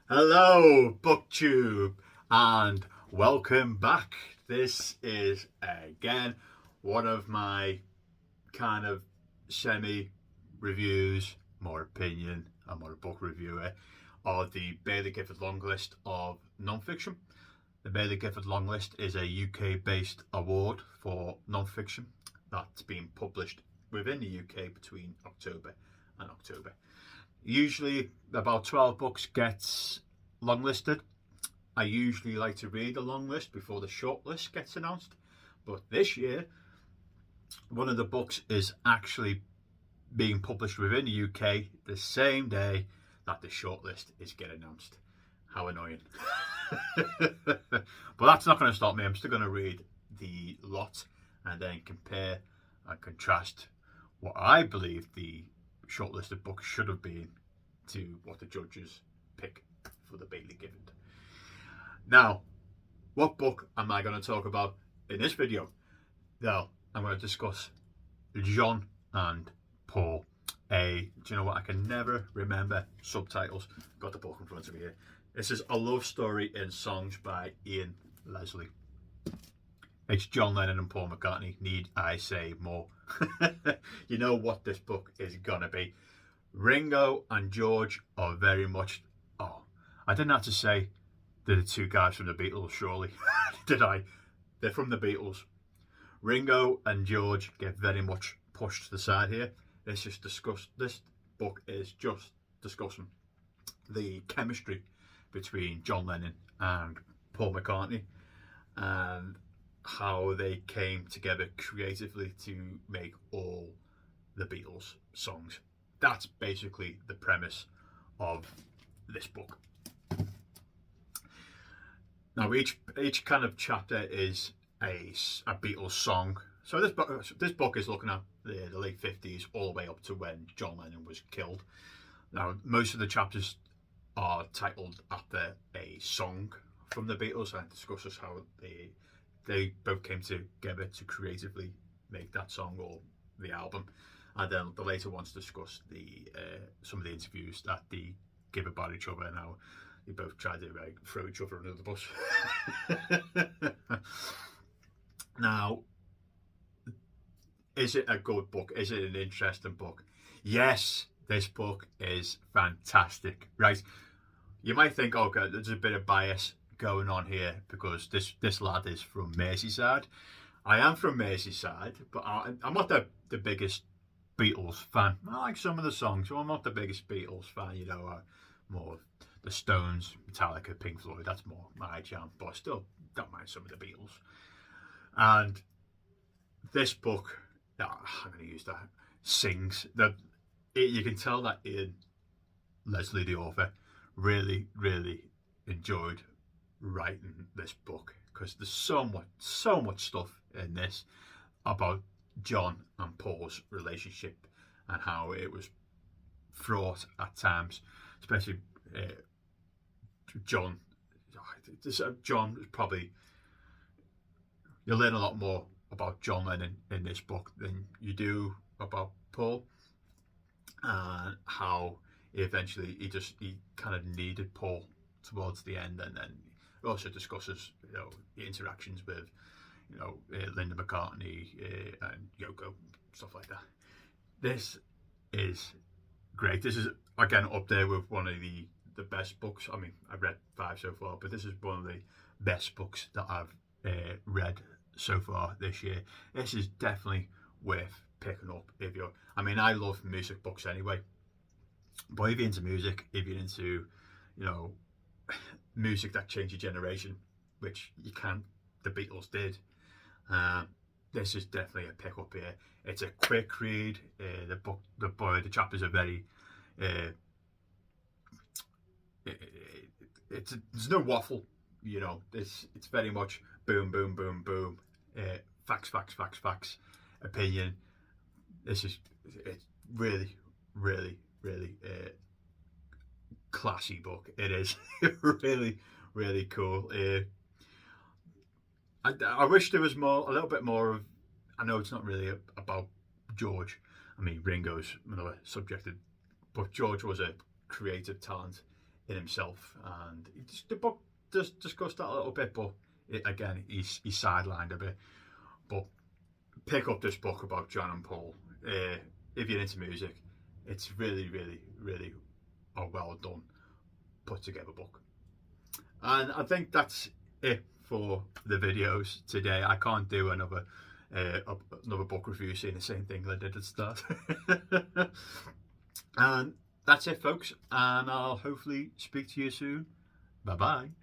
Hello, BookTube, and welcome back. This is again one of my kind of semi reviews, more opinion. I'm more a book reviewer of the Baillie Gifford Longlist of non-fiction. The Baillie Gifford Longlist is a UK-based award for non-fiction that's been published within the UK between October and October. Usually about 12 books gets longlisted. I usually like to read the long list before the short list gets announced. But this year, one of the books is actually being published within the UK the same day that the shortlist is getting announced. How annoying. But that's not going to stop me. I'm still going to read the lot and then compare and contrast what I believe the shortlisted book should have been to what the judges pick for the Baillie Gifford. Now, what book am I going to talk about in this video? Well, I'm going to discuss John and Paul. Do you know what? I can never remember subtitles. Got the book in front of me here. This is A Love Story in Songs by Ian Leslie. It's John Lennon and Paul McCartney. Need I say more? You know what this book is gonna be. Ringo and George are very much... Oh, I didn't have to say they're the two guys from the Beatles, surely. Did I? They're from the Beatles. Ringo and George get very much pushed to the side here. This book is just discussing the chemistry between John Lennon and Paul McCartney and how they came together creatively to make all the Beatles songs. That's basically the premise of this book. Now, each kind of chapter is a Beatles song. So this book is looking at the late 50s all the way up to when John Lennon was killed. Now, most of the chapters are titled after a song from the Beatles and discusses how they both came together to creatively make that song or the album. And then the later ones discuss some of the interviews that they give about each other and how they both tried to throw each other under the bus. Now, is it a good book? Is it an interesting book? Yes, this book is fantastic. Right? You might think, okay, there's a bit of bias going on here because this lad is from Merseyside. I am from Merseyside, but I'm not the biggest Beatles fan. I like some of the songs, so I'm not the biggest Beatles fan. You know, more the Stones, Metallica, Pink Floyd. That's more my jam, but I still don't mind some of the Beatles. And this book, I'm going to use that, sings that you can tell that Ian Leslie, the author, really enjoyed writing this book because there's so much stuff in this about John and Paul's relationship and how it was fraught at times, especially John. John is probably, you'll learn a lot more about John Lennon in this book than you do about Paul, and how eventually he kind of needed Paul towards the end, and then it also discusses the interactions with Linda McCartney and Yoko, stuff like that. This is great. This is again up there with one of the best books. I mean, I've read 5 so far, but this is one of the best books that I've read so far this year. This is definitely worth picking up if you're... I mean, I love music books anyway, but if you're into music, if you're into music that changed your generation, which the Beatles did, this is definitely a pick up here. It's a quick read. The chapters are very there's no waffle, it's very much boom boom boom boom, facts, opinion. It's really classy book. It is really cool. I wish there was a little bit more of... I know it's not really about George. I mean, Ringo's another subject, but George was a creative talent in himself, and the book does discuss that a little bit, but again, he's sidelined a bit. But pick up this book about John and Paul if you're into music. It's really, really, really a well done, put together book. And I think that's it for the videos today. I can't do another book review saying the same thing that I did at the start. And that's it, folks, and I'll hopefully speak to you soon. Bye bye.